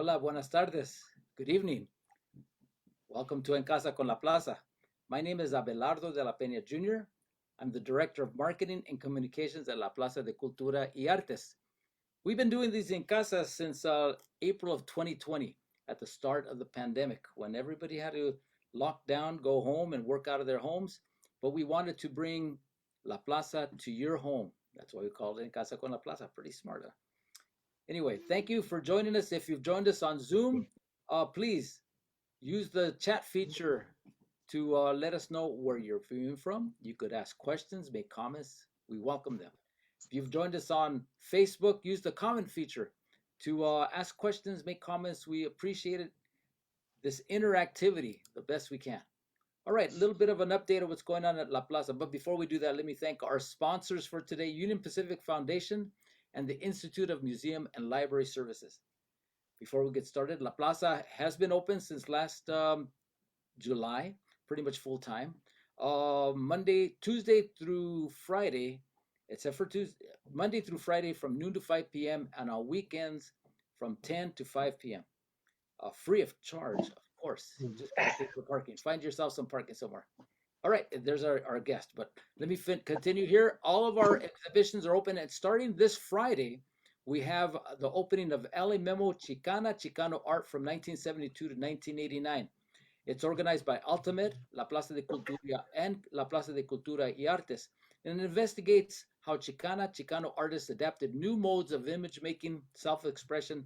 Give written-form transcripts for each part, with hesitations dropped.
Hola, buenas tardes. Good evening. Welcome to En Casa con la Plaza. My name is Abelardo de la Peña Jr. I'm the Director of Marketing and Communications at La Plaza de Cultura y Artes. We've been doing these En Casa since April of 2020, at the start of the pandemic, when everybody had to lock down, go home, and work out of their homes. But we wanted to bring La Plaza to your home. That's why we called it En Casa con la Plaza. Pretty smart, huh? Anyway, thank you for joining us. If you've joined us on Zoom, please use the chat feature to let us know where you're viewing from. You could ask questions, make comments. We welcome them. If you've joined us on Facebook, use the comment feature to ask questions, make comments. We appreciate it. This interactivity the best we can. All right, a little bit of an update of what's going on at La Plaza. But before we do that, let me thank our sponsors for today, Union Pacific Foundation and the Institute of Museum and Library Services. Before we get started, La Plaza has been open since last July, pretty much full time. Tuesday through Friday, except for Tuesday, Monday through Friday from noon to 5 p.m. and on weekends from 10 to 5 p.m. Free of charge, of course. You just gotta pay for parking. Find yourself some parking somewhere. All right, there's our guest, but let me continue here. All of our exhibitions are open, and starting this Friday, we have the opening of LA Memo Chicano art from 1972 to 1989. It's organized by Ultimate, La Plaza de Cultura, and La Plaza de Cultura y Artes, and it investigates how Chicano artists adapted new modes of image making, self-expression,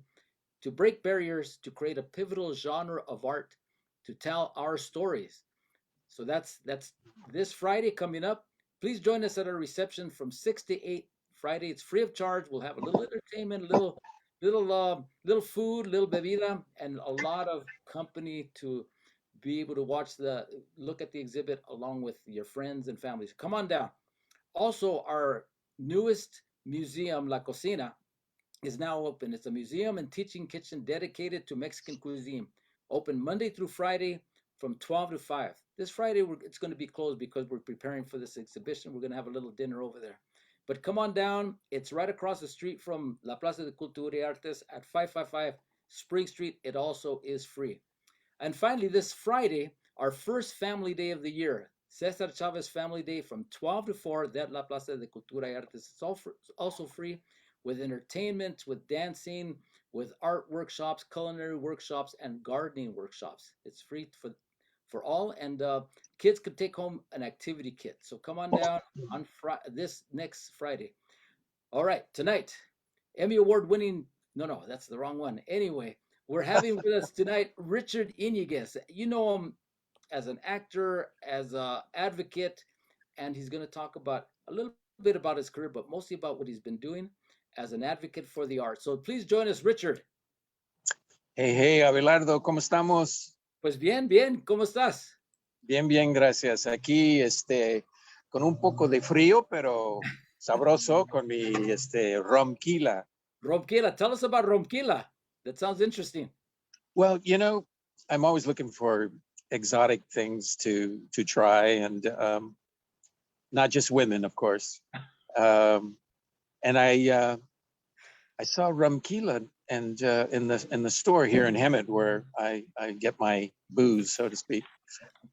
to break barriers, to create a pivotal genre of art, to tell our stories. So that's this Friday coming up. Please join us at our reception from 6 to 8 Friday. It's free of charge. We'll have a little entertainment, little food, little bebida, and a lot of company to be able to look at the exhibit along with your friends and families. Come on down. Also, our newest museum, La Cocina, is now open. It's a museum and teaching kitchen dedicated to Mexican cuisine. Open Monday through Friday from 12 to 5. This Friday, it's going to be closed because we're preparing for this exhibition. We're going to have a little dinner over there. But come on down. It's right across the street from La Plaza de Cultura y Artes at 555 Spring Street. It also is free. And finally, this Friday, our first family day of the year, Cesar Chavez Family Day from 12 to 4 at La Plaza de Cultura y Artes. It's also free, with entertainment, with dancing, with art workshops, culinary workshops, and gardening workshops. It's free for all, and kids could take home an activity kit. So come on down on this next Friday. All right, tonight, Emmy Award winning, no, that's the wrong one. Anyway, we're having with us tonight Richard Yniquez. You know him as an actor, as an advocate, and he's going to talk about a little bit about his career, but mostly about what he's been doing as an advocate for the arts. So please join us, Richard. Hey, Abelardo, ¿cómo estamos? Pues bien, ¿cómo estás? Bien, gracias. Aquí, con un poco de frío, pero sabroso con mi, romquila. Romquila, tell us about Romquila. That sounds interesting. Well, I'm always looking for exotic things to try, and not just women, of course. And I saw Romquila and in the store here in Hemet, where I get my booze, so to speak,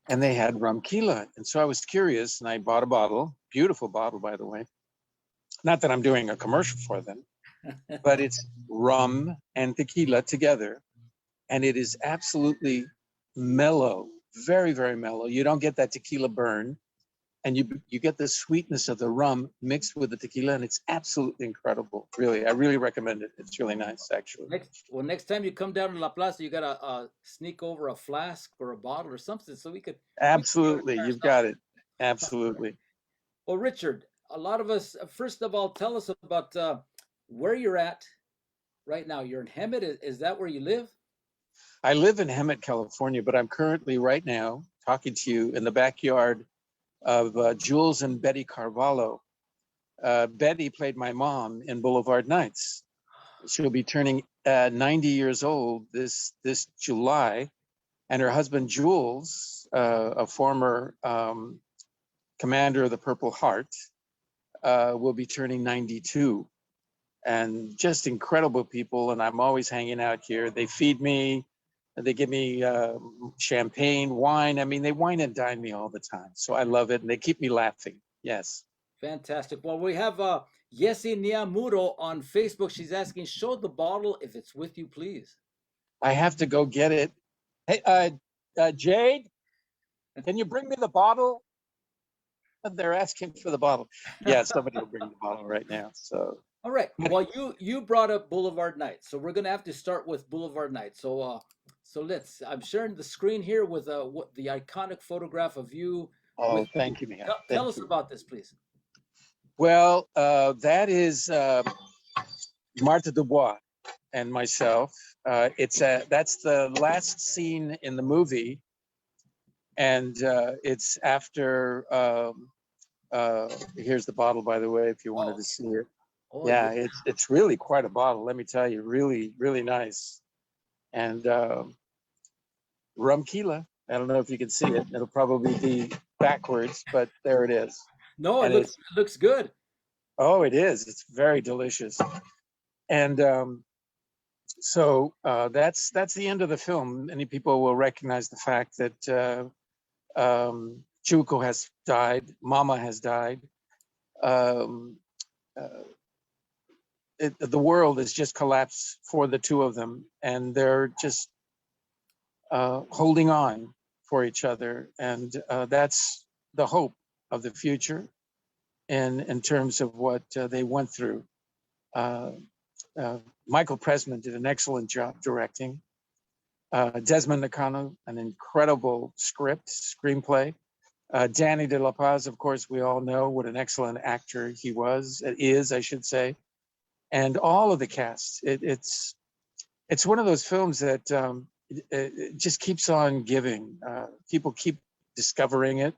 and they had Romquila, and so I was curious, and I bought a bottle, beautiful bottle, by the way. Not that I'm doing a commercial for them, but it's rum and tequila together, and it is absolutely mellow, very, very mellow. You don't get that tequila burn, and you get the sweetness of the rum mixed with the tequila, and it's absolutely incredible. Really, I really recommend it. It's really nice, actually. Next time you come down to La Plaza, you gotta sneak over a flask or a bottle or something so we could. Absolutely, you've got it. Absolutely. Well, Richard, a lot of us. First of all, tell us about where you're at right now. You're in Hemet. Is that where you live? I live in Hemet, California, but I'm currently right now talking to you in the backyard of Jules and Betty Carvalho. Betty played my mom in Boulevard Nights. She'll be turning 90 years old this July, and her husband Jules, a former commander of the Purple Heart, will be turning 92. and just incredible people. And I'm always hanging out here. They feed me, they give me champagne, wine. I mean, they wine and dine me all the time. So I love it. And they keep me laughing. Yes. Fantastic. Well, we have Yesi Niamuro on Facebook. She's asking, show the bottle if it's with you, please. I have to go get it. Hey, Jade, can you bring me the bottle? They're asking for the bottle. Yeah, somebody will bring the bottle right now. So. All right. Well, you brought up Boulevard Nights, so we're gonna have to start with Boulevard Nights. So let's. I'm sharing the screen here with what the iconic photograph of you. Oh, thank you, man. Tell us about this, please. Well, that is Martha Dubois and myself. That's the last scene in the movie, and it's after. Here's the bottle, by the way, if you wanted to see it. Oh, yeah, it's really quite a bottle. Let me tell you, really, really nice. And rum tequila. I don't know if you can see it. It'll probably be backwards, but there it is. No, it looks good. Oh, it is. It's very delicious. And so that's the end of the film. Many people will recognize the fact that Chuco has died, Mama has died. The world has just collapsed for the two of them, and they're just holding on for each other. And that's the hope of the future in terms of what they went through. Michael Pressman did an excellent job directing. Desmond Nakano, an incredible screenplay. Danny de la Paz, of course, we all know what an excellent actor he is, I should say. And all of the cast. It's one of those films that it just keeps on giving. People keep discovering it.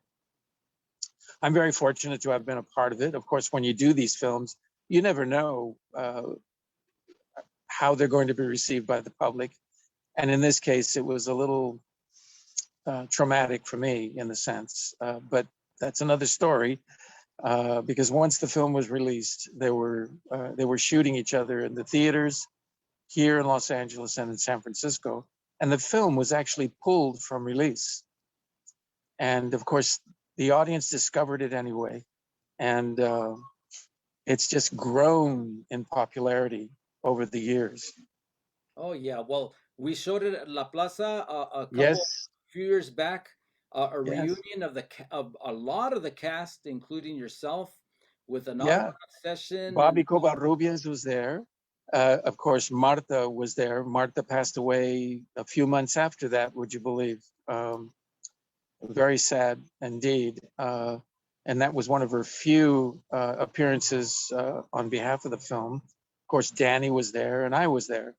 I'm very fortunate to have been a part of it. Of course, when you do these films, you never know how they're going to be received by the public. And in this case, it was a little traumatic for me in a sense, but that's another story. Because once the film was released, they were shooting each other in the theaters here in Los Angeles and in San Francisco, and the film was actually pulled from release. And of course, the audience discovered it anyway, and it's just grown in popularity over the years. Oh yeah, well, we showed it at La Plaza a few years back. A reunion of a lot of the cast, including yourself, with an autograph session. Bobby Covarrubias was there. Of course, Marta was there. Marta passed away a few months after that, would you believe? Very sad indeed. And that was one of her few appearances on behalf of the film. Of course, Danny was there and I was there.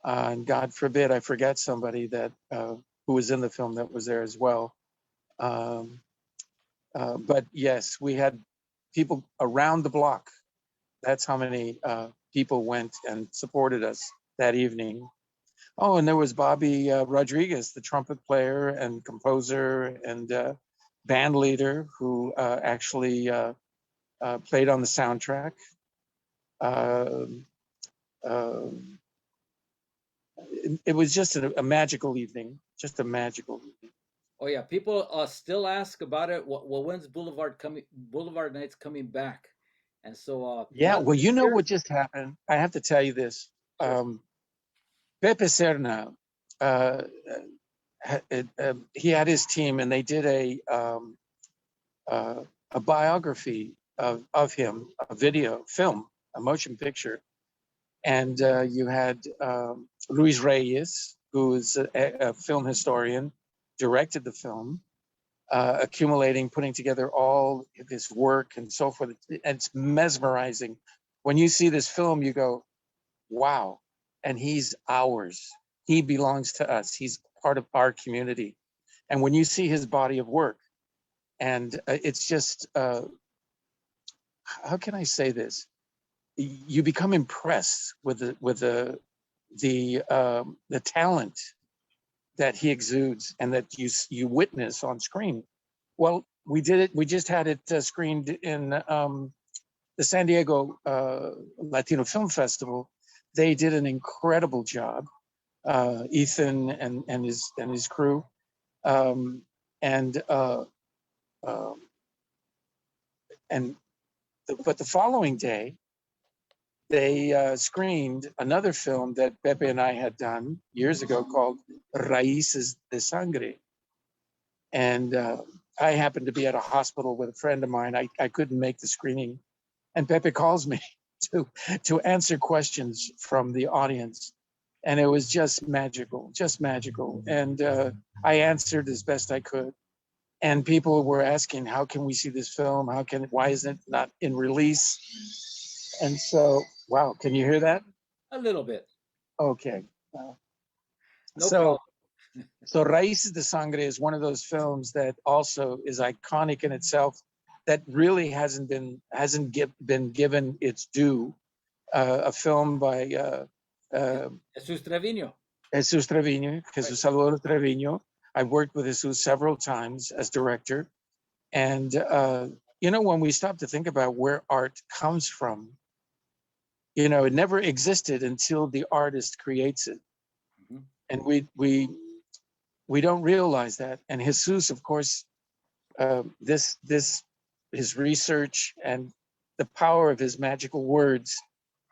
And God forbid I forget somebody that who was in the film that was there as well. But yes, we had people around the block. That's how many people went and supported us that evening. Oh, and there was Bobby Rodriguez, the trumpet player and composer and band leader who actually played on the soundtrack. It was just a magical evening, just a magical evening. Oh yeah, people still ask about it. Well, when's Boulevard Nights coming back? And so well, you know what just happened? I have to tell you this. Pepe Serna, he had his team, and they did a biography of him, a motion picture, and you had Luis Reyes, who is a film historian, directed the film, putting together all of his work and so forth. And it's mesmerizing. When you see this film, you go, wow. And he's ours. He belongs to us. He's part of our community. And when you see his body of work, and it's just, how can I say this? You become impressed with the talent that he exudes and that you witness on screen. Well, we did it. We just had it screened in the San Diego Latino Film Festival, they did an incredible job. Ethan and his crew, um, and uh, uh, but the following day, they screened another film that Pepe and I had done years ago called Raíces de Sangre. And I happened to be at a hospital with a friend of mine. I couldn't make the screening. And Pepe calls me to answer questions from the audience. And it was just magical, just magical. And I answered as best I could. And people were asking, how can we see this film? Why isn't it not in release? And so, wow, can you hear that? A little bit. Okay. No So, problem. so Raíces de Sangre is one of those films that also is iconic in itself, that really hasn't been given its due. A film by Jesus Trevino. Jesus Salvador Trevino. I worked with Jesus several times as director. And, when we stop to think about where art comes from, it never existed until the artist creates it. Mm-hmm. And we don't realize that. And Jesus, of course, his research and the power of his magical words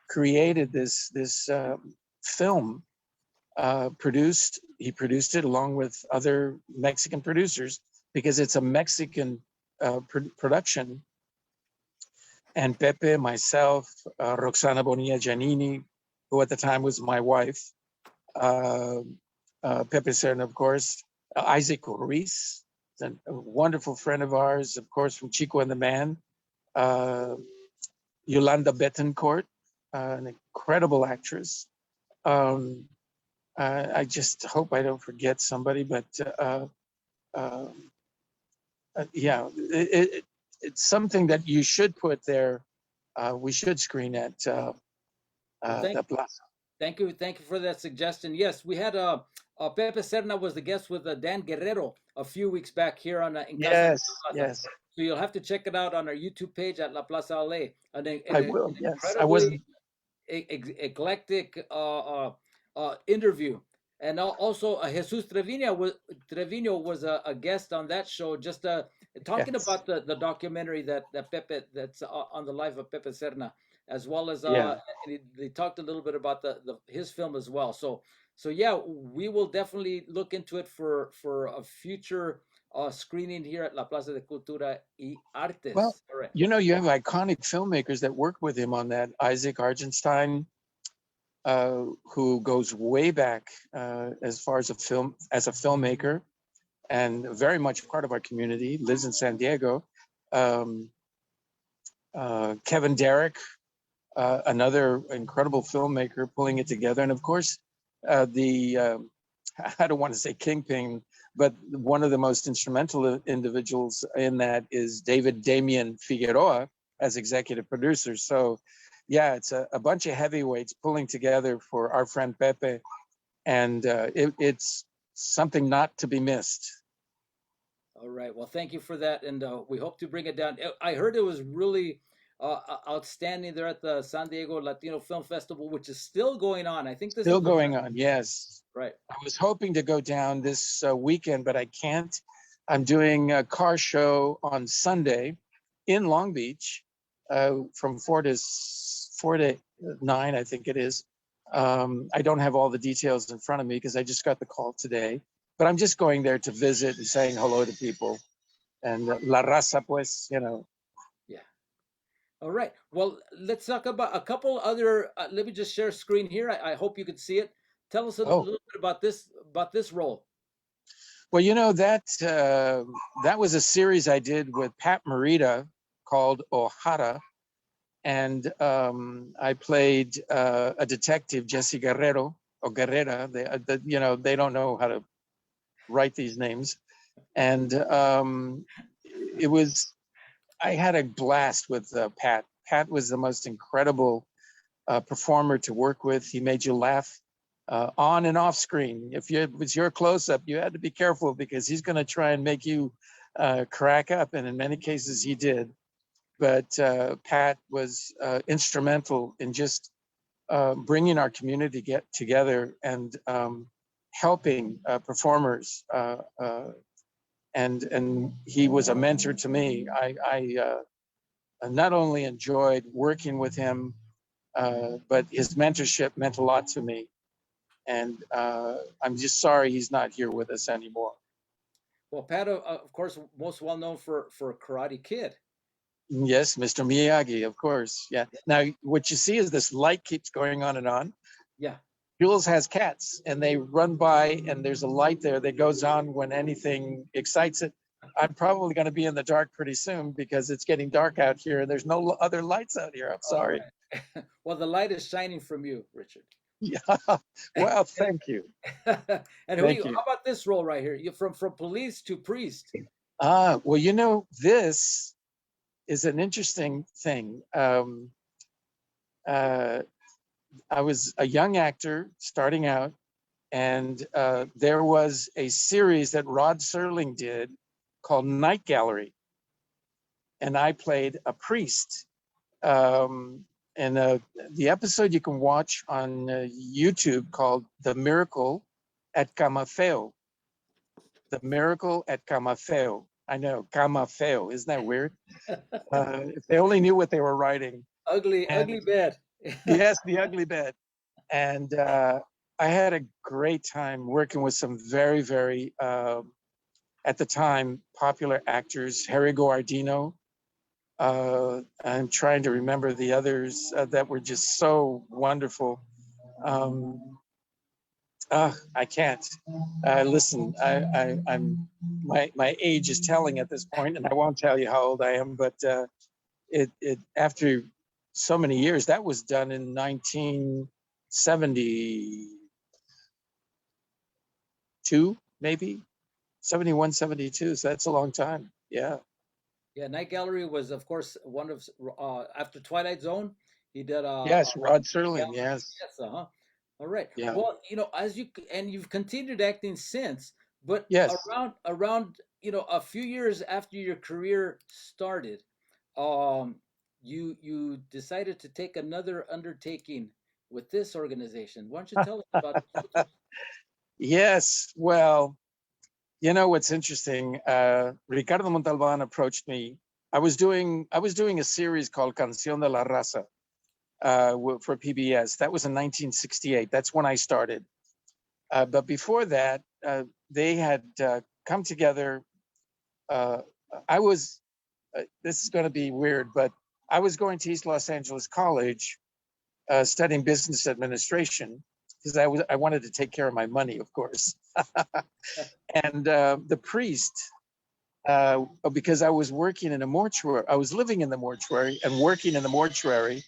created this film. He produced it along with other Mexican producers because it's a Mexican production. And Pepe, myself, Roxana Bonilla Giannini, who at the time was my wife, Pepe Serna, of course, Isaac Ruiz, a wonderful friend of ours, of course, from Chico and the Man, Yolanda Betancourt, an incredible actress. I just hope I don't forget somebody, but yeah, it's something that you should put there. We should screen at the Plaza. Thank you for that suggestion. Yes, we had Pepe Serna was the guest with Dan Guerrero a few weeks back here on Yes. So you'll have to check it out on our YouTube page at La Plaza LA. I will. Yes, I wasn't. Eclectic interview, and also Jesus Trevino was a guest on that show, just talking about the documentary that Pepe, that's on the life of Pepe Serna, as well as they talked a little bit about his film as well. So yeah, we will definitely look into it for a future screening here at La Plaza de Cultura y Artes. Well, you have iconic filmmakers that work with him on that. Isaac Argenstein, who goes way back as far as a filmmaker, and very much part of our community, lives in San Diego. Kevin Derrick, another incredible filmmaker, pulling it together. And of course, I don't want to say kingpin, but one of the most instrumental individuals in that is David Damian Figueroa as executive producer. So yeah, it's a bunch of heavyweights pulling together for our friend Pepe, and it's something not to be missed. All right. Well, thank you for that, and we hope to bring it down. I heard it was really outstanding there at the San Diego Latino Film Festival, which is still going on. I think this still going on. Yes. Right. I was hoping to go down this weekend, but I can't. I'm doing a car show on Sunday in Long Beach from 4 to 9, I think it is. I don't have all the details in front of me because I just got the call today. But I'm just going there to visit and saying hello to people. And la raza, pues, Yeah. All right. Well, let's talk about a couple other. Let me just share screen here. I hope you can see it. Tell us a little bit about this role. Well, that was a series I did with Pat Morita called O'Hara. And I played a detective, Jesse Guerrero, or Guerrera. They don't know how to write these names. And I had a blast with Pat. Pat was the most incredible performer to work with. He made you laugh on and off screen. If it was your close-up, you had to be careful because he's going to try and make you crack up. And in many cases, he did. but Pat was instrumental in just bringing our community together and helping performers. And he was a mentor to me. I not only enjoyed working with him, but his mentorship meant a lot to me. And I'm just sorry he's not here with us anymore. Well, Pat, of course, most well known for Karate Kid. Yes, Mr. Miyagi, of course. Yeah. Now, what you see is this light keeps going on and on. Yeah. Jules has cats, and they run by, and there's a light there that goes on when anything excites it. I'm probably going to be in the dark pretty soon because it's getting dark out here, and there's no other lights out here. I'm sorry. Right. Well, the light is shining from you, Richard. Yeah. Well, thank you. And Thank you. how about this role right here? You from police to priest. Well, you know, this is an interesting thing. I was a young actor starting out, and there was a series that Rod Serling did called Night Gallery, and I played a priest. And the episode you can watch on YouTube called The Miracle at Camafeo. The Miracle at Camafeo. I know, Camafeo. Isn't that weird? If they only knew what they were writing. Ugly bed. Yes, the ugly bed. And I had a great time working with some very, very, at the time, popular actors, Harry Gordino. I'm trying to remember the others that were just so wonderful. I can't. Listen, I'm my age is telling at this point, and I won't tell you how old I am. But it after so many years, that was done in 1972, maybe 71, 72. So that's a long time. Yeah. Yeah, Night Gallery was, of course, one of after Twilight Zone. He did. Yes, Rod Serling. Yes. Yes. All right. Yeah. Well, as you've continued acting since, but yes, around a few years after your career started, you decided to take another undertaking with this organization. Why don't you tell us about it? Yes. Well, you know what's interesting? Ricardo Montalban approached me. I was doing a series called Canción de la Raza for PBS. That was in 1968. That's when I started. But before that, they had come together. I was. This is going to be weird, but I was going to East Los Angeles College, studying business administration because I wanted to take care of my money, of course. And the priest, because I was working in a mortuary, I was living in the mortuary and working in the mortuary,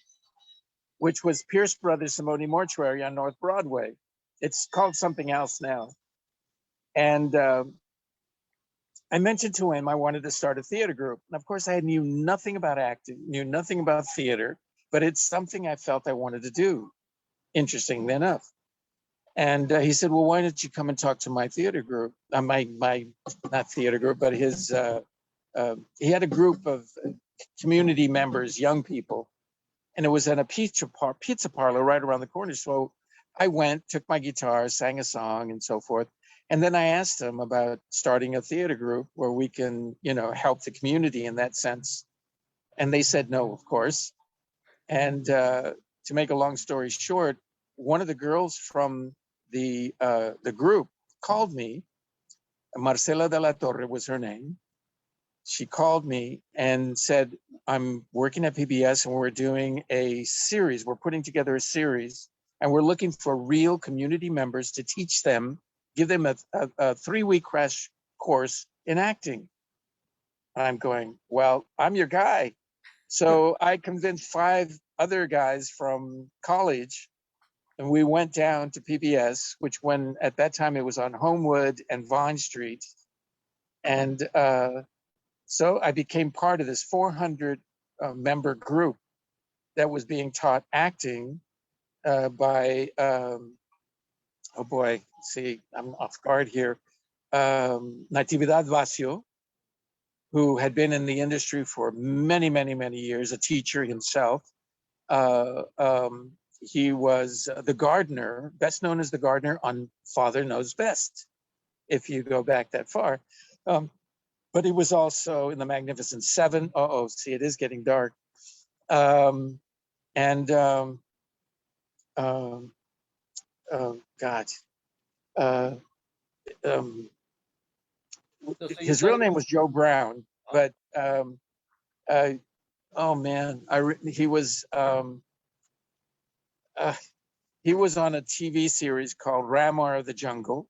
which was Pierce Brothers Simone Mortuary on North Broadway. It's called something else now. And I mentioned to him I wanted to start a theater group. And of course, I knew nothing about acting, knew nothing about theater, but it's something I felt I wanted to do, interestingly enough. And he said, well, why don't you come and talk to my theater group? My not theater group, but his, he had a group of community members, young people, and it was in a pizza parlor right around the corner. So I went, took my guitar, sang a song and so forth. And then I asked them about starting a theater group where we can, help the community in that sense. And they said no, of course. And to make a long story short, one of the girls from the group called me. Marcela de la Torre was her name. She called me and said, I'm working at PBS and we're doing a series. We're putting together a series and we're looking for real community members to teach them, give them a 3-week crash course in acting. I'm going, well, I'm your guy. So I convinced 5 other guys from college, and we went down to PBS, which at that time it was on Homewood and Vine Street. And so I became part of this 400 member group that was being taught acting by, oh boy, see, I'm off guard here. Natividad Vacio, who had been in the industry for many, many, many years, a teacher himself. He was the gardener, best known as the gardener on Father Knows Best, if you go back that far. But he was also in the Magnificent Seven. See, it is getting dark. God. His real name was Joe Brown, but oh man, he was on a TV series called Ramar of the Jungle,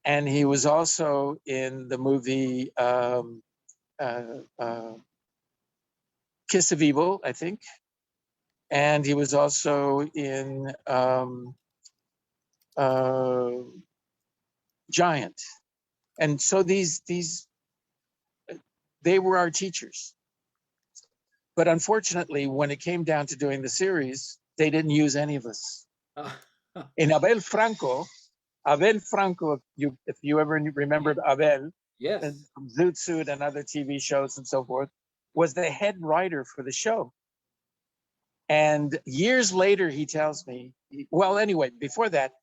and he was also in the movie Kiss of Evil, I think, and he was also in Giant, and so they were our teachers. But unfortunately, when it came down to doing the series, they didn't use any of us. In Abel Franco, if you ever remembered Abel, yes, and from Zoot Suit and other TV shows and so forth, was the head writer for the show. And years later, he tells me, well, anyway, before that,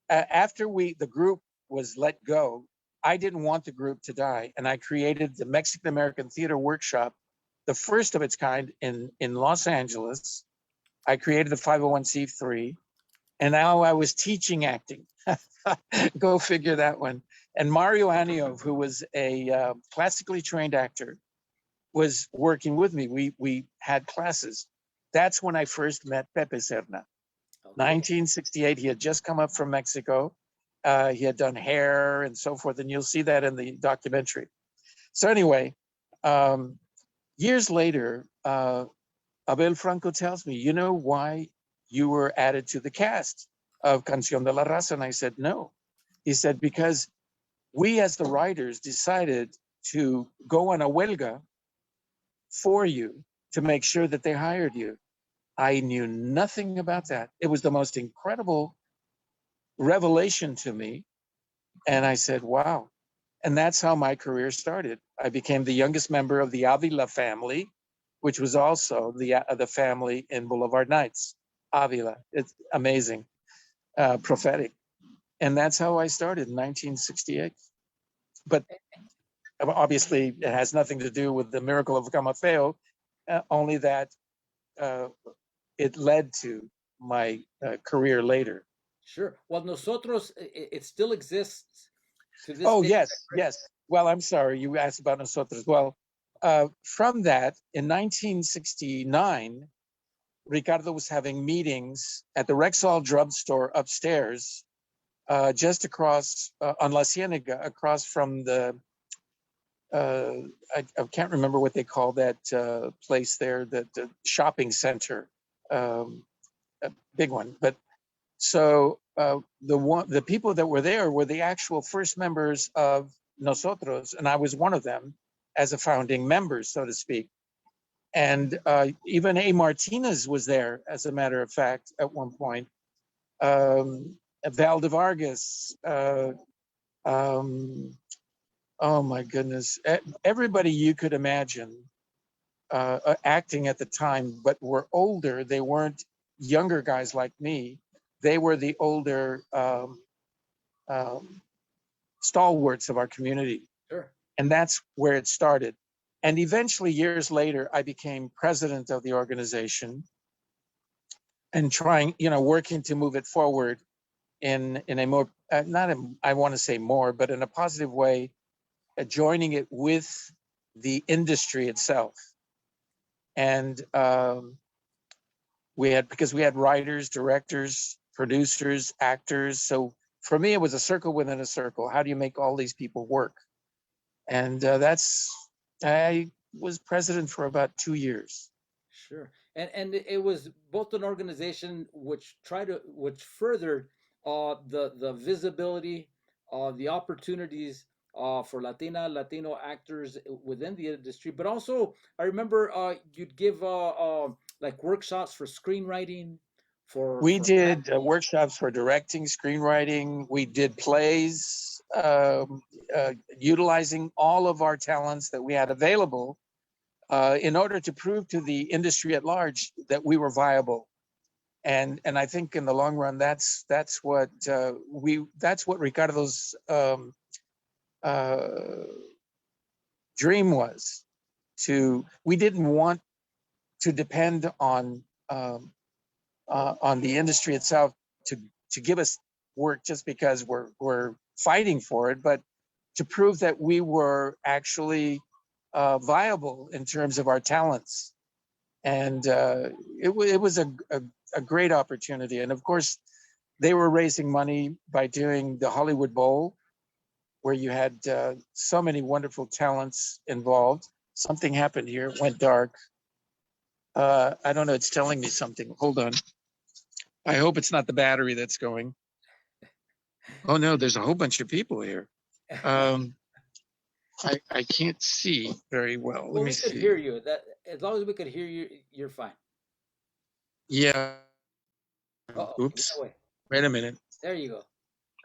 after the group was let go, I didn't want the group to die. And I created the Mexican American Theater Workshop, the first of its kind in Los Angeles. I created the 501c3, and now I was teaching acting. Go figure that one. And Mario Aniov, who was a classically trained actor, was working with me. We had classes. That's when I first met Pepe Serna. Okay. 1968, he had just come up from Mexico. He had done hair and so forth, and you'll see that in the documentary. So anyway, years later, Abel Franco tells me, you know why you were added to the cast of Canción de la Raza? And I said, no. He said, because we as the writers decided to go on a huelga for you to make sure that they hired you. I knew nothing about that. It was the most incredible revelation to me. And I said, wow. And that's how my career started. I became the youngest member of the Avila family, which was also the family in Boulevard Nights. Avila, it's amazing, prophetic. And that's how I started in 1968. But obviously, it has nothing to do with the miracle of Camafeo, only that it led to my career later. Sure. Well, NOSOTROS, it still exists to this day. Yes, yes. Well, I'm sorry, you asked about NOSOTROS. Well, from that, in 1969, Ricardo was having meetings at the Rexall drugstore upstairs, just across on La Cienega, across from the, I can't remember what they call that place there, the shopping center, a big one. But so the people that were there were the actual first members of NOSOTROS, and I was one of them as a founding member, so to speak. And even A. Martinez was there, as a matter of fact, at one point. Val de Vargas, oh my goodness, everybody you could imagine acting at the time, but were older. They weren't younger guys like me. They were the older stalwarts of our community. Sure. And that's where it started. And eventually, years later, I became president of the organization and working to move it forward in a more, I want to say more, but in a positive way, joining it with the industry itself. And because we had writers, directors, producers, actors. So for me, it was a circle within a circle. How do you make all these people work? And I was president for about 2 years. Sure. And it was both an organization which furthered the visibility, the opportunities for Latino actors within the industry, but also I remember you'd give like workshops for screenwriting. We did workshops for directing, screenwriting. We did plays. utilizing all of our talents that we had available in order to prove to the industry at large that we were viable. And I think in the long run, that's what Ricardo's dream was. We didn't want to depend on the industry itself to give us work just because we're fighting for it, but to prove that we were actually viable in terms of our talents. And it was a great opportunity. And of course, they were raising money by doing the Hollywood Bowl, where you had so many wonderful talents involved. Something happened here, it went dark. I don't know, it's telling me something. Hold on. I hope it's not the battery that's going. Oh no, there's a whole bunch of people here. I can't see very well. Let me see. We could hear you. That as long as we could hear you, you're fine. Yeah. Uh-oh, Oops. Wait a minute. There you go.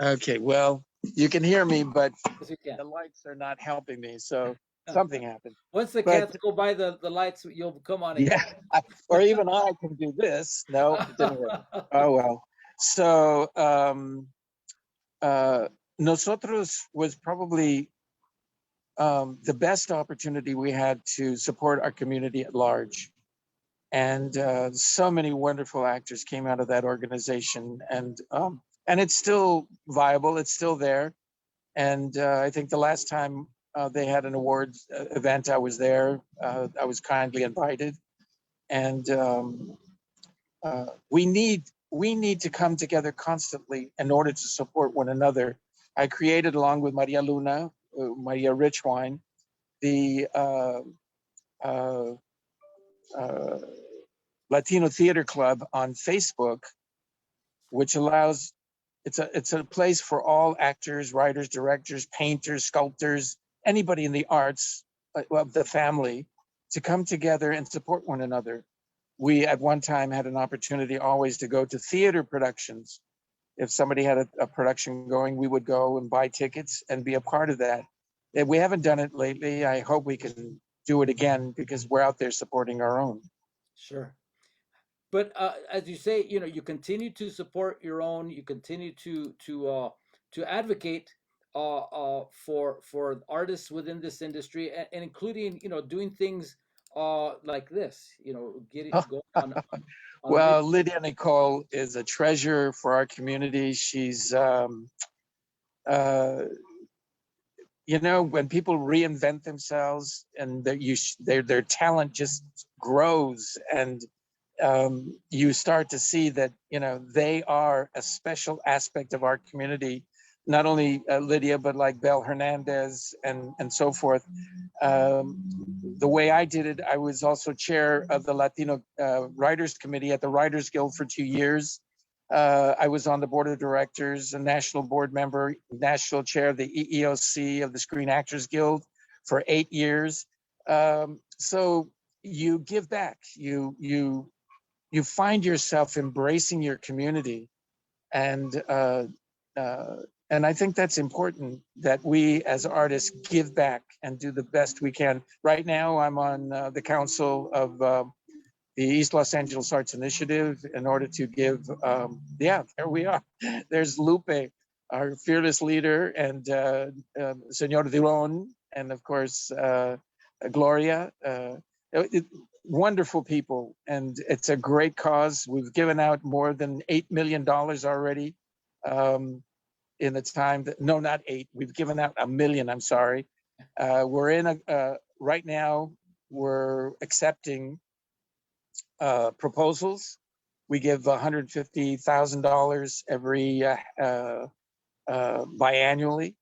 Okay. Well, you can hear me, but Yes, you can. the lights are not helping me. So something happened. Once the cats go by the lights, you'll come on again. Yeah. Or even I can do this. No, it didn't work. Oh well. So NOSOTROS was probably the best opportunity we had to support our community at large. And so many wonderful actors came out of that organization, and it's still viable. It's still there. And I think the last time they had an awards event, I was there. I was kindly invited. And we need to come together constantly in order to support one another. I created, along with Maria Luna, Maria Richwine, the Latino Theater Club on Facebook, which allows, it's a place for all actors, writers, directors, painters, sculptors, anybody in the arts of the family to come together and support one another. We at one time had an opportunity always to go to theater productions. If somebody had a production going, we would go and buy tickets and be a part of that. If we haven't done it lately, I hope we can do it again because we're out there supporting our own. Sure. But as you say, you continue to support your own. You continue to advocate for artists within this industry, and including doing things like this. Getting going on well, Lydia Nicole is a treasure for our community. She's when people reinvent themselves and their talent just grows, and you start to see that they are a special aspect of our community. Not only Lydia, but like Bel Hernandez and so forth. The way I did it, I was also chair of the Latino Writers Committee at the Writers Guild for 2 years. I was on the board of directors, a national board member, national chair of the EEOC of the Screen Actors Guild for 8 years. So you give back. You find yourself embracing your community, and I think that's important, that we as artists give back and do the best we can. Right now, I'm on the council of the East Los Angeles Arts Initiative in order to give, there we are. There's Lupe, our fearless leader, and Senor Diron, and of course, Gloria. Wonderful people, and it's a great cause. We've given out more than $8 million already. In the time that, no, not 8, we've given out $1 million, I'm sorry. We're in right now, we're accepting proposals. We give $150,000 every biannually,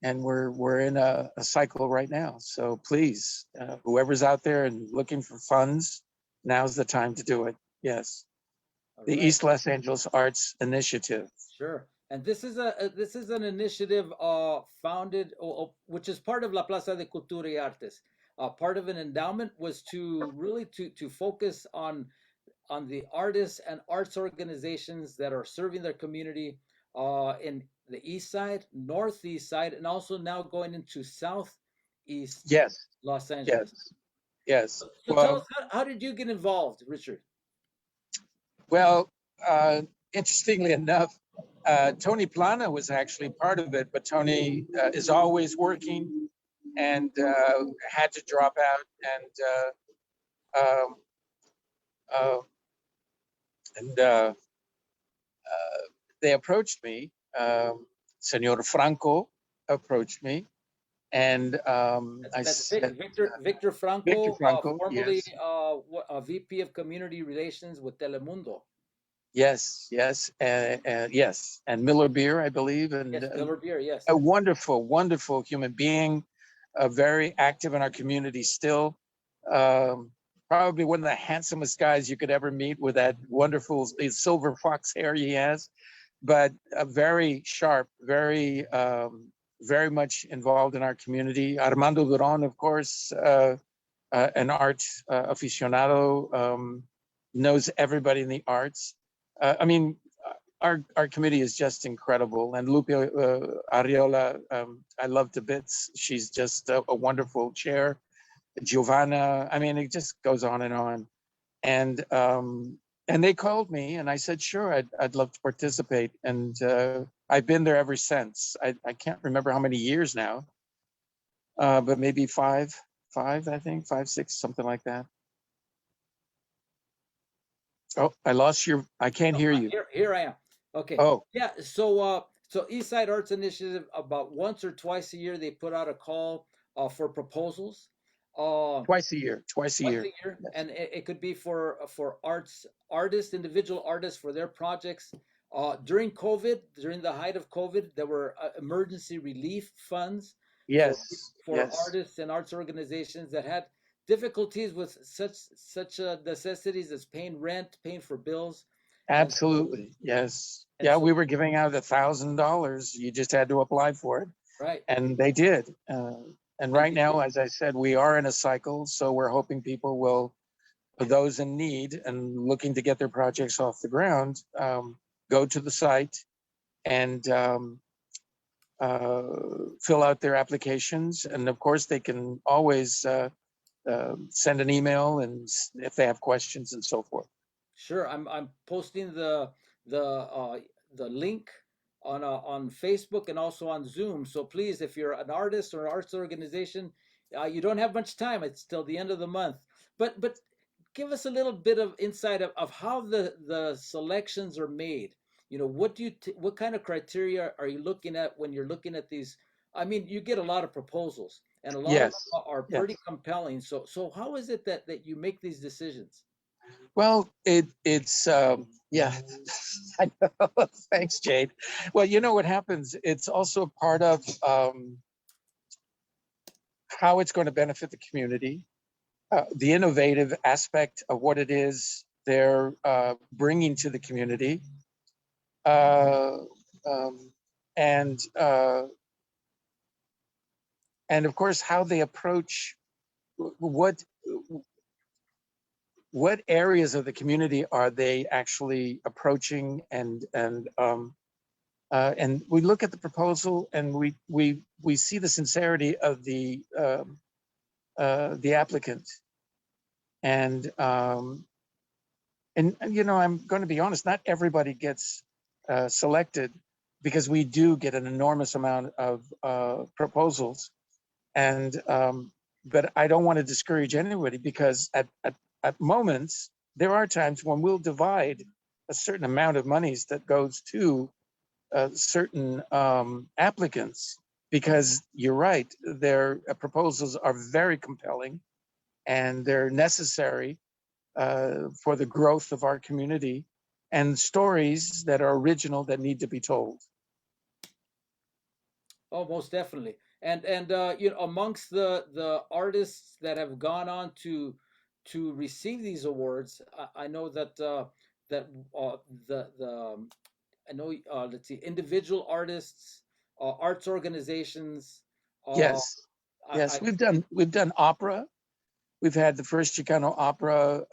and we're in a cycle right now. So please, whoever's out there and looking for funds, now's the time to do it. Yes. The East Los Angeles Arts Initiative. Sure. And this is an initiative founded, which is part of La Plaza de Cultura y Artes. Part of an endowment was to really to focus on the artists and arts organizations that are serving their community, in the east side, northeast side, and also now going into southeast Yes, Los Angeles. yes, yes. So tell Well, us, how did you get involved, Richard? well, interestingly enough, Tony Plana was actually part of it, but Tony is always working and had to drop out. Um, uh, and they approached me. Senor Franco approached me, and I That's said, Victor Victor Franco, Franco, formerly yes, VP of Community Relations with Telemundo. yes, yes, yes, and Miller Beer, I believe, and Yes, Miller Beer. Yes. a wonderful, wonderful human being, very active in our community still. Um, Probably one of the handsomest guys you could ever meet with that wonderful silver fox hair he has, but very sharp, very much involved in our community. Armando Duran, of course, an art aficionado, knows everybody in the arts. I mean, our committee is just incredible. And Lupe Ariola, I love to bits. She's just a wonderful chair. Giovanna, I mean, it just goes on and on. And they called me, and I said, sure, I'd love to participate. And I've been there ever since. I can't remember how many years now, but maybe five, I think, 5, 6, something like that. Oh, I lost your, I can't hear you. Here I am. Okay. Oh, Yeah. So Eastside Arts Initiative, about once or twice a year, they put out a call for proposals. Uh, twice a year, twice a Twice year. a year, Yes. and it could be for artists, individual artists for their projects. During COVID, during the height of COVID, there were emergency relief funds for Yes, for yes, artists and arts organizations that had difficulties with such necessities as paying rent, paying for bills, and so absolutely. Yes. and Yeah, so we were giving out $1,000. You just had to apply for it. right. And they did. And And right now, as I said, we are in a cycle. So we're hoping people will, for those in need and looking to get their projects off the ground, go to the site and uh, fill out their applications. And of course, they can always send an email and if they have questions and so forth. sure, I'm posting the the link on Facebook and also on Zoom. So please, if you're an artist or an arts organization, you don't have much time. It's till the end of the month. But give us a little bit of insight of how the selections are made. You know, what kind of criteria are you looking at when you're looking at these? I mean, you get a lot of proposals, and a lot of Yes, them are pretty yes. compelling. So how is it that you make these decisions? Well, it's yeah. I know. Thanks, Jade. Well, you know what happens. It's also part of how it's going to benefit the community, the innovative aspect of what it is they're bringing to the community, uh, um, and uh, and of course how they approach what areas of the community are they actually approaching, and we look at the proposal and we see the sincerity of the applicant, and you know, I'm going to be honest, not everybody gets selected because we do get an enormous amount of proposals, and but I don't want to discourage anybody because at moments there are times when we'll divide a certain amount of monies that goes to certain applicants, because you're right, their proposals are very compelling and they're necessary for the growth of our community, and stories that are original that need to be told. Oh, most definitely. And you know, amongst the artists that have gone on to receive these awards, I know that the I know let's see, individual artists, arts organizations. Uh, Yes, I yes, we've done opera. We've had the first Chicano opera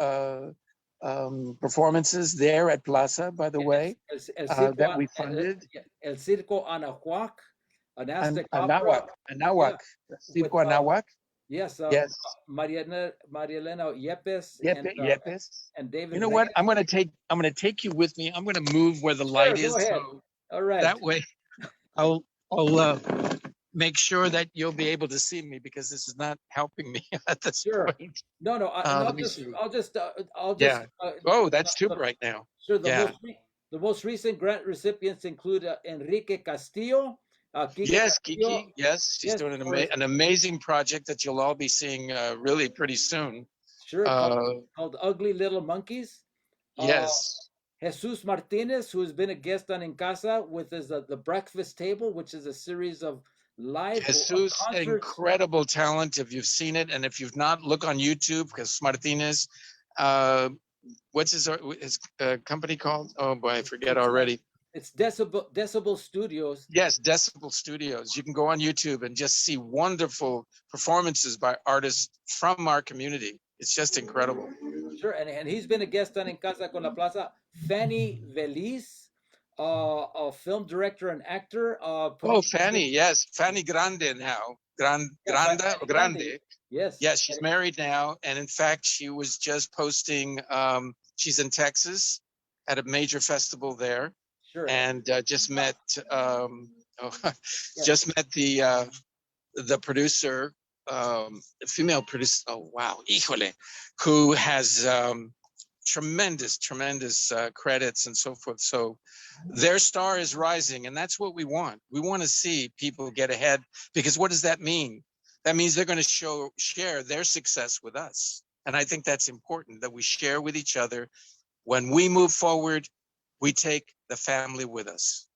performances there at Plaza, by the way, that we funded. El Circo Anahuac, an Aztec opera. Anahuac, Yeah, with Circo Anahuac. yes, Yes. Maria Elena Yepes Yepes. and David. You know what? I'm gonna take you with me. I'm gonna move where the light is, so all right. That way, I'll make sure that you'll be able to see me, because this is not helping me at this point. No, I'll just. Yeah. Oh, that's too bright now. Sure. The most recent grant recipients include Enrique Castillo. Yes, Kiki. Yes, she's doing an amazing project that you'll all be seeing really pretty soon. Sure. Called Ugly Little Monkeys. Yes. Jesus Martinez, who has been a guest on In Casa with his the Breakfast Table, which is a series of live Jesus, incredible talent. If you've seen it, and if you've not, look on YouTube, because Martinez, what's his company called? Oh boy, I forget already. It's Decibel Studios. Yes, Decibel Studios. You can go on YouTube and just see wonderful performances by artists from our community. It's just incredible. Sure, and he's been a guest on In Casa con la Plaza. Fanny Veliz, a film director and actor. Fanny, yes. Fanny Grande now. Grande. Yes. Yes, she's married now. And in fact, she was just posting, she's in Texas at a major festival there. Sure. And just met the producer, female producer. Oh wow, híjole, who has tremendous credits and so forth. So their star is rising, and that's what we want. We want to see people get ahead, because what does that mean? That means they're going to share their success with us, and I think that's important, that we share with each other. When we move forward, we take the family with us.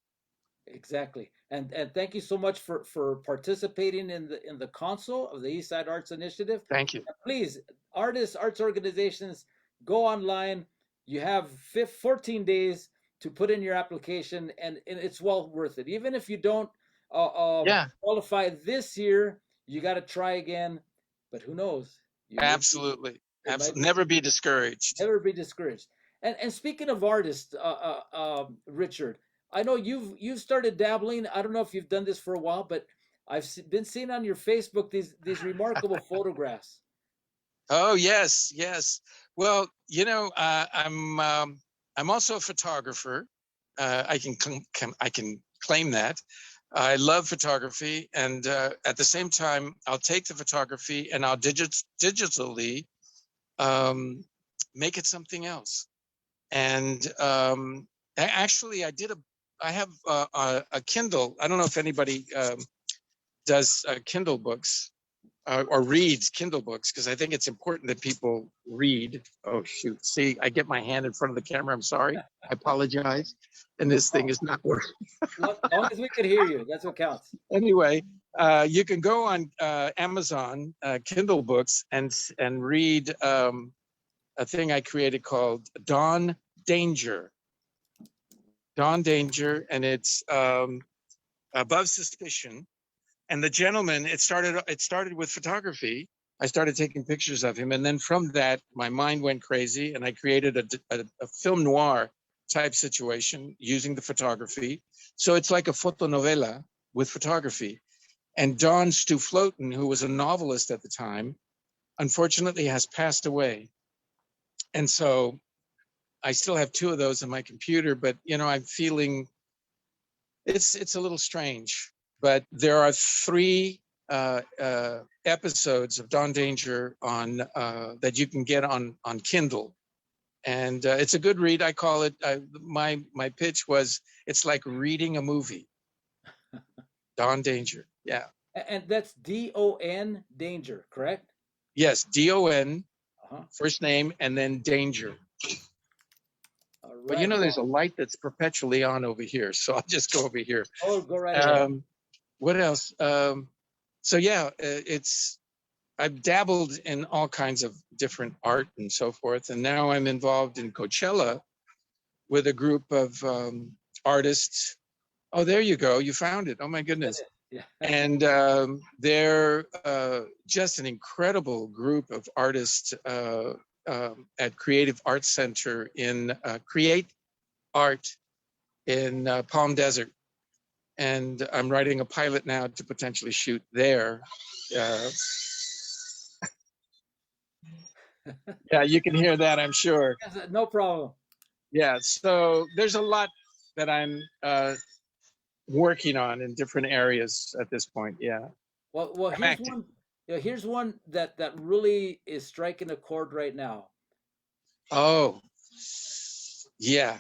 Exactly. And thank you so much for participating in the council of the Eastside Arts Initiative. Thank you. And please, artists, arts organizations, go online. You have 14 days to put in your application, and it's well worth it. Even if you don't qualify this year, you got to try again. But who knows? Absolutely. Never be discouraged. Never be discouraged. And speaking of artists, Richard, I know you've started dabbling. I don't know if you've done this for a while, but I've been seeing on your Facebook these remarkable photographs. Oh yes. Well, I'm also a photographer. I can claim that. I love photography, and at the same time, I'll take the photography and I'll digitally make it something else. And actually, I have a Kindle. I don't know if anybody does Kindle books or reads Kindle books, because I think it's important that people read. Oh shoot! See, I get my hand in front of the camera. I'm sorry. I apologize. And this thing is not working. As long as we can hear you, that's what counts. Anyway, you can go on Amazon Kindle books and read a thing I created called Dawn Danger. Dawn Danger, and it's above suspicion. And the gentleman, it started with photography. I started taking pictures of him, and then from that, my mind went crazy, and I created a film noir type situation using the photography. So it's like a fotonovela with photography. And Don Stufloten, who was a novelist at the time, unfortunately has passed away. And so I still have 2 of those on my computer, but I'm feeling it's a little strange. But there are 3 episodes of Dawn Danger on that you can get on Kindle, and it's a good read. I call it. My pitch was, it's like reading a movie. Dawn Danger, yeah. And that's D-O-N Danger, correct? Yes, D-O-N, first name, and then Danger. All right. But there's a light that's perpetually on over here, so I'll just go over here. Oh, go right ahead. What else? So yeah, I've dabbled in all kinds of different art and so forth, and now I'm involved in Coachella with a group of artists. Oh, there you go. You found it. Oh my goodness. Yeah. And they're just an incredible group of artists at Creative Arts Center in Create Art in Palm Desert. And I'm writing a pilot now to potentially shoot there. Yeah, you can hear that, I'm sure. Yes, no problem. Yeah, so there's a lot that I'm working on in different areas at this point. Yeah, Well, I'm here's acting. one. Here's one that really is striking a chord right now. Oh, yeah.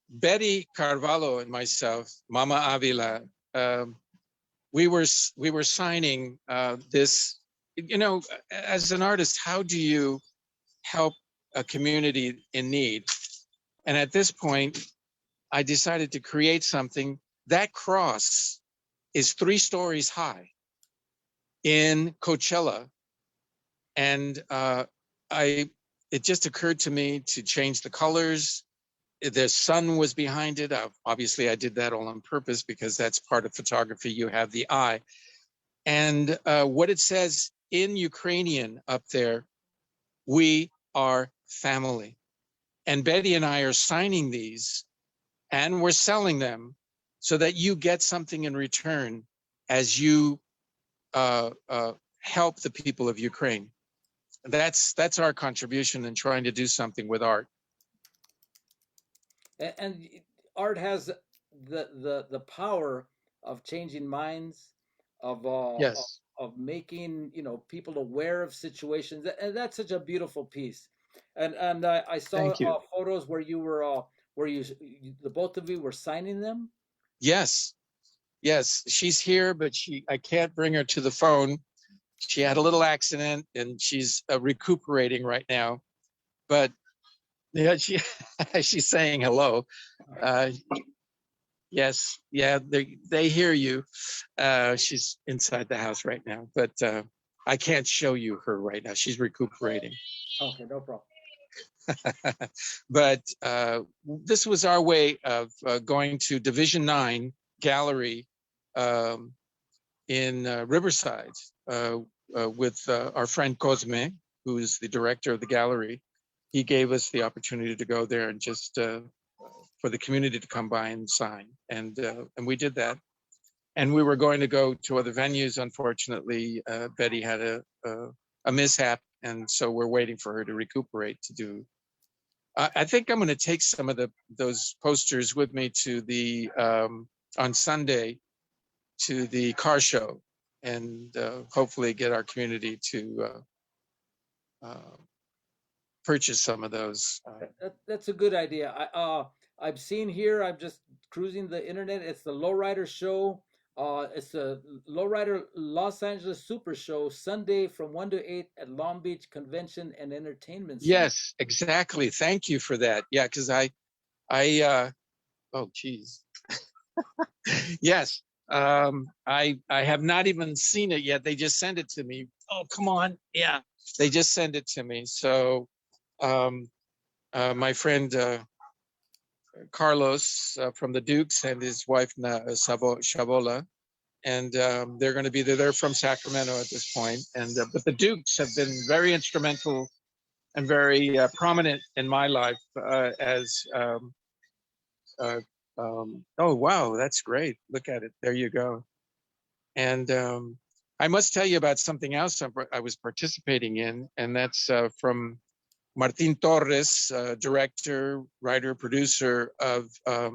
Betty Carvalho and myself, Mama Avila, um, we were signing this. You know, as an artist, how do you help a community in need? And at this point, I decided to create something. That cross is 3 stories high in Coachella, and it just occurred to me to change the colors. The sun was behind it. Obviously, I did that all on purpose because that's part of photography. You have the eye. And what it says in Ukrainian up there, we are family. And Betty and I are signing these and we're selling them so that you get something in return as you help the people of Ukraine. That's our contribution in trying to do something with art. And art has the power of changing minds, of Yes. of making people aware of situations, and that's such a beautiful piece. And I saw Thank you. photos where you were the both of you were signing them. Yes. Yes. She's here, but I can't bring her to the phone. She had a little accident and she's recuperating right now. But yeah, she's saying hello. Yes, yeah, they hear you. She's inside the house right now, but I can't show you her right now. She's recuperating. Okay, no problem. But this was our way of going to Division 9 Gallery in Riverside with our friend Cosme, who is the director of the gallery. He gave us the opportunity to go there and just for the community to come by and sign, and we did that. And we were going to go to other venues. Unfortunately, Betty had a mishap, and so we're waiting for her to recuperate to do. I think I'm going to take some of those posters with me to the on Sunday to the car show, and hopefully get our community to purchase some of those. That's a good idea. I've seen here. I'm just cruising the internet. It's the Lowrider Show. It's the Lowrider Los Angeles Super Show, Sunday from 1 to 8 at Long Beach Convention and Entertainment Center. Yes, exactly. Thank you for that. Yeah, because I oh geez. Yes. I have not even seen it yet. They just sent it to me. Oh, come on. Yeah. They just sent it to me. So my friend Carlos from the Dukes and his wife Shavola, and they're going to be there. They're from Sacramento at this point, and but the Dukes have been very instrumental and very prominent in my life as. Oh wow, that's great! Look at it. There you go. And I must tell you about something else I was participating in, and that's from Martin Torres, director, writer, producer of a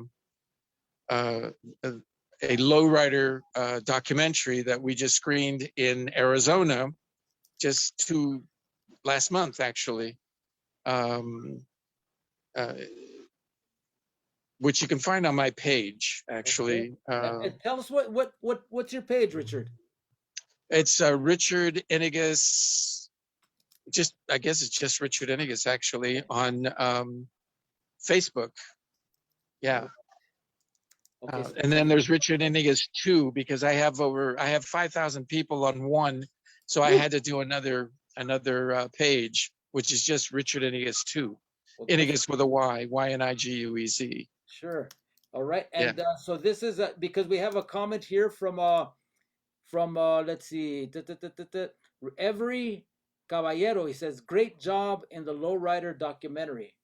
lowrider documentary that we just screened in Arizona just last month, actually, which you can find on my page, actually. Okay. And tell us what's your page, Richard? It's Richard Yniquez. I guess it's just Richard Yniquez, actually, on Facebook. Yeah. Okay, and then there's Richard Yniquez 2, because I have 5,000 people on one, so I had to do another page, which is just Richard Yniquez 2. Yniquez with a Y, Yniquez. Sure. All right. And so this is because we have a comment here from let's see, every Caballero, he says, great job in the lowrider documentary.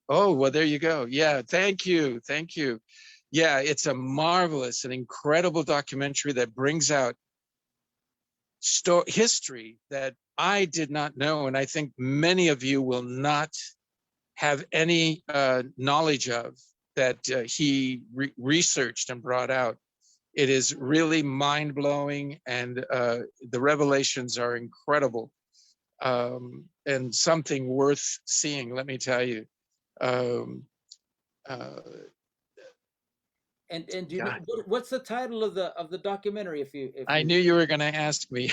Oh, well, there you go. Yeah, thank you. Thank you. Yeah, it's a marvelous and incredible documentary that brings out history that I did not know. And I think many of you will not have any knowledge of that he researched and brought out. It is really mind blowing, and the revelations are incredible, and something worth seeing, let me tell you. Um, uh, And do you know what's the title of the documentary? I knew you were going to ask me.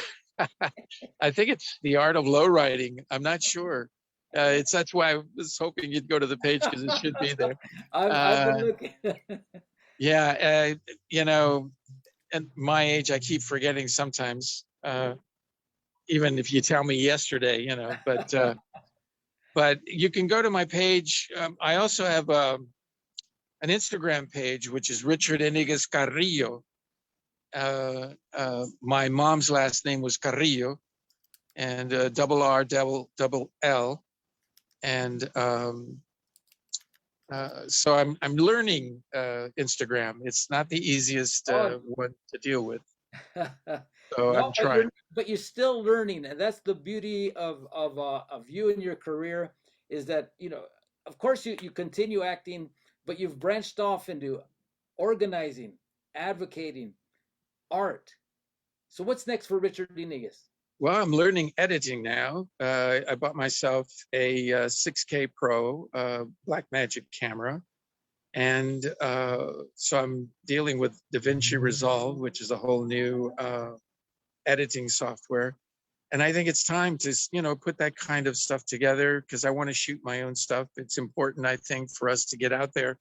I think it's The Art of Low Riding. I'm not sure. That's why I was hoping you'd go to the page, because it should be there. I've been looking. Yeah, you know, at my age, I keep forgetting sometimes, even if you tell me yesterday, you know. But you can go to my page. I also have an Instagram page, which is Richard Yniquez Carrillo. My mom's last name was Carrillo, and double R, double L, and so I'm learning Instagram. It's not the easiest one to deal with. So No, I'm trying. but you're still learning, and that's the beauty of you and your career, is that, you know, of course you continue acting, but you've branched off into organizing, advocating, art. So what's next for Richard Yniquez? Well, I'm learning editing now. I bought myself a 6K Pro Blackmagic camera. And so I'm dealing with DaVinci Resolve, which is a whole new editing software. And I think it's time to, you know, put that kind of stuff together, because I want to shoot my own stuff. It's important, I think, for us to get out there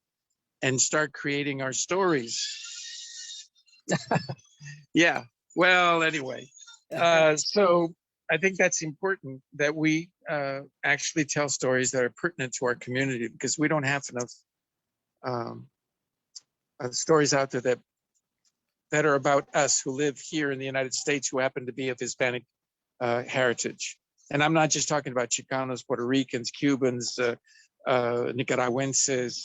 and start creating our stories. Yeah. Well, anyway. So I think that's important, that we actually tell stories that are pertinent to our community, because we don't have enough stories out there that are about us who live here in the United States, who happen to be of Hispanic heritage. And I'm not just talking about Chicanos, Puerto Ricans, Cubans, Nicaraguenses,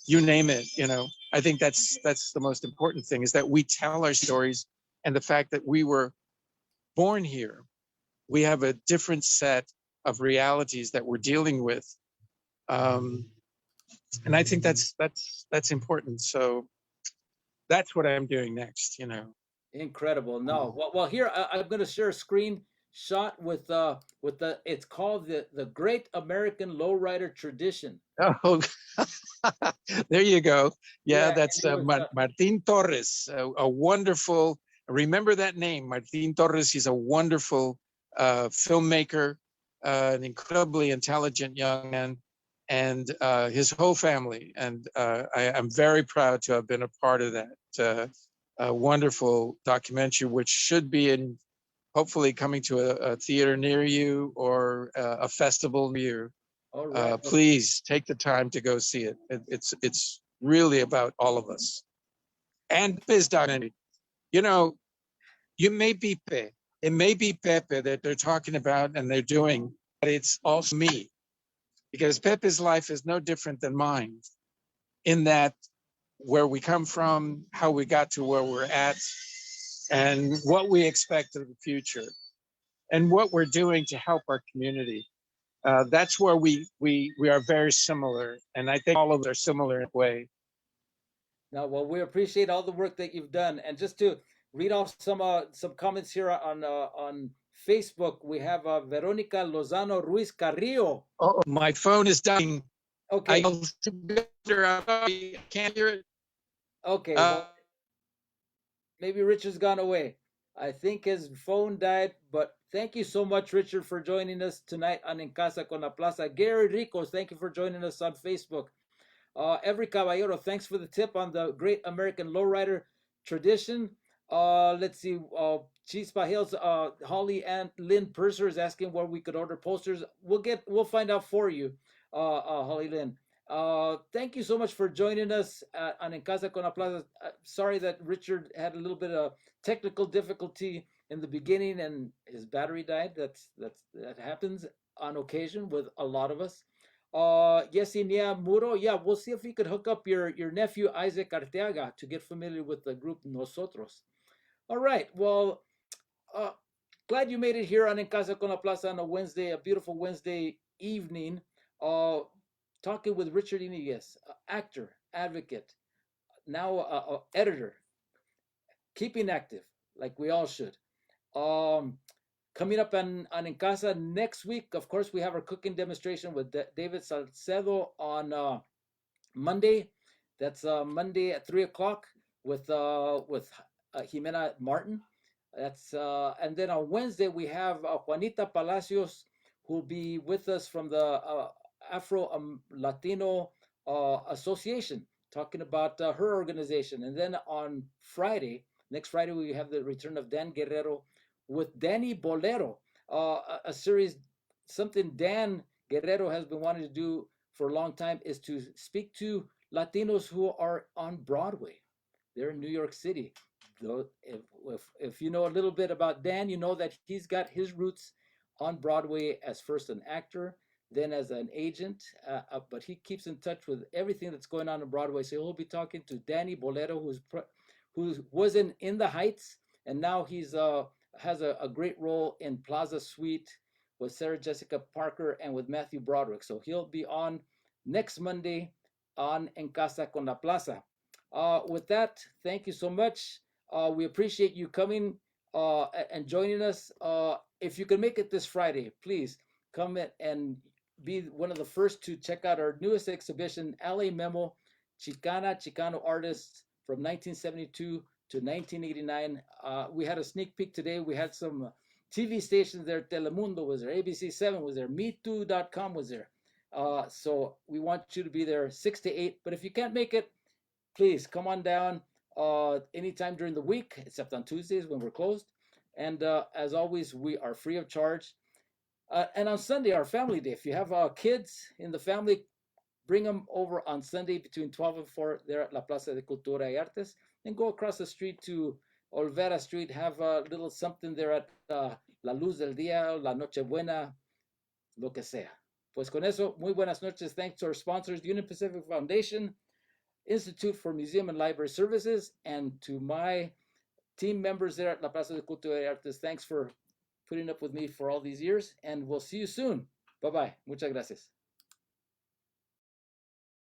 you name it. You know, I think that's the most important thing, is that we tell our stories, and the fact that we were born here, we have a different set of realities that we're dealing with. And I think that's important. So that's what I'm doing next, you know. Incredible. No, well, here I'm going to share a screen shot with the it's called the Great American Lowrider Tradition. Oh, there you go. Yeah, that's was, Martin Torres, a wonderful. Remember that name, Martin Torres. He's a wonderful filmmaker, an incredibly intelligent young man, and his whole family. And I'm very proud to have been a part of that wonderful documentary, which should be hopefully coming to a theater near you, or a festival near you. All right. Please take the time to go see it. It's really about all of us. And this documentary, you know, it may be Pepe that they're talking about and they're doing, but it's also me, because Pepe's life is no different than mine, in that where we come from, how we got to where we're at, and what we expect of the future, and what we're doing to help our community. That's where we are very similar, and I think all of us are similar in a way. Now, well, we appreciate all the work that you've done, and just to read off some comments here on Facebook, we have Veronica Lozano Ruiz Carrillo. Oh, my phone is dying. Okay. I can't hear it. Okay. Well, maybe Richard's gone away. I think his phone died, but thank you so much, Richard, for joining us tonight on En Casa con la Plaza. Gary Ricos, thank you for joining us on Facebook. Every Caballero, thanks for the tip on the Great American Lowrider Tradition. Let's see, Chispa Hills, Holly and Lynn Purser is asking where we could order posters. We'll find out for you, Holly Lynn. Thank you so much for joining us on En Casa con la Plaza. Sorry that Richard had a little bit of technical difficulty in the beginning and his battery died. That happens on occasion with a lot of us. Yes, yeah, Muro. Yeah, we'll see if we could hook up your nephew Isaac Arteaga to get familiar with the group Nosotros. All right. Well, uh, glad you made it here on En Casa con la Plaza on a Wednesday, a beautiful Wednesday evening. Uh, Talking with Richard Yniquez, actor, advocate, now editor, keeping active like we all should. Um, Coming up on En Casa next week, of course, we have our cooking demonstration with David Salcedo on Monday. That's Monday at 3 o'clock with Jimena Martin. That's and then on Wednesday we have Juanita Palacios, who will be with us from the Afro Latino Association, talking about her organization. And then on Friday, next Friday, we have the return of Dan Guerrero with Danny Bolero, a series, something Dan Guerrero has been wanting to do for a long time, is to speak to Latinos who are on Broadway. They're in New York City. If you know a little bit about Dan, you know that he's got his roots on Broadway as first an actor, then as an agent, but he keeps in touch with everything that's going on Broadway. So he'll be talking to Danny Bolero, who was in the Heights, and now he's has a great role in Plaza Suite with Sarah Jessica Parker and with Matthew Broderick. So he'll be on next Monday on En Casa con la Plaza. With that, thank you so much. We appreciate you coming and joining us. If you can make it this Friday, please come in and be one of the first to check out our newest exhibition, LA Memo, Chicano artists from 1972 to 1989. We had a sneak peek today. We had some TV stations there. Telemundo was there. ABC7 was there. MeToo.com was there. So we want you to be there 6 to 8. But if you can't make it, please come on down anytime during the week, except on Tuesdays when we're closed. And as always, we are free of charge. And on Sunday, our family day. If you have kids in the family, bring them over on Sunday between 12 and 4 there at La Plaza de Cultura y Artes. And go across the street to Olvera Street, have a little something there at La Luz del Día, La Nochebuena, lo que sea. Pues con eso, muy buenas noches. Thanks to our sponsors, Union Pacific Foundation, Institute for Museum and Library Services, and to my team members there at La Plaza de Cultura y Artes. Thanks for putting up with me for all these years, and we'll see you soon. Bye-bye. Muchas gracias.